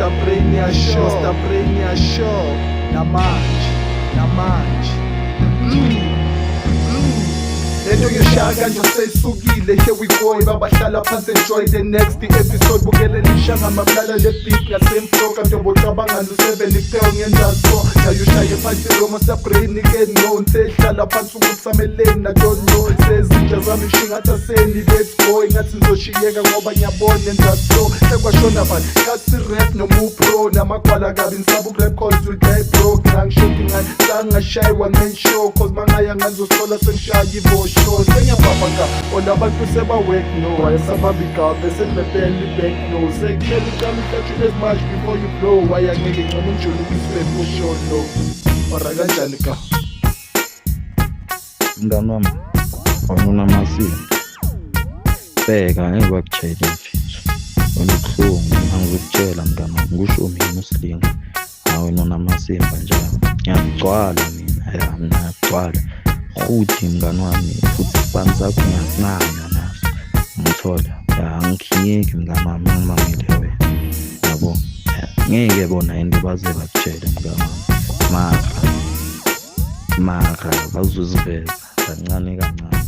brain yasho namanje lento yoshaka nje seyisukile. Here we go, babahlala phansi, enjoy the next episode. Bukeleni ishanga mablala le beat ngasemflow kantobo cabanga no7 ipheo ngendazo yayushaye phansi Roma sabrain ke no sehlala phansi ukutsameleni na don't know sezinja zami shingatha seni let's go ngathi ngizoshiyeka ngoba ngiyabona endazo sekwashona bani kasi rap no move pro namagwala kabi ngisabu rap calls will die bro ngishothi ngani sangashaywa ngenshow cause mangaya ngazosola sengishaya ibosho senyabamba nga olabantu sebawek no wayesababika bese ngibebeli back no sekumele uqale uhlathule as much before you blow wayangeke ngcono njolo ukisifo no ora kanjani ka mngani wami awunamasiko bheka ngeke bakutshela imfihlo onobuhlungu angizokutshela mngani wami ngisho mina uSilinga nawe nonamasimba njalo ngiyagcwala mina ya ngiyagcwala futhi mngani wami futhi isibani sakho ngiyasinanya naso ngithola ya angikhiyeki mngani wami ngimamile wena yabo ngeke bona into baze bakutshele mngani wami mara bazoziveza kancane kancane.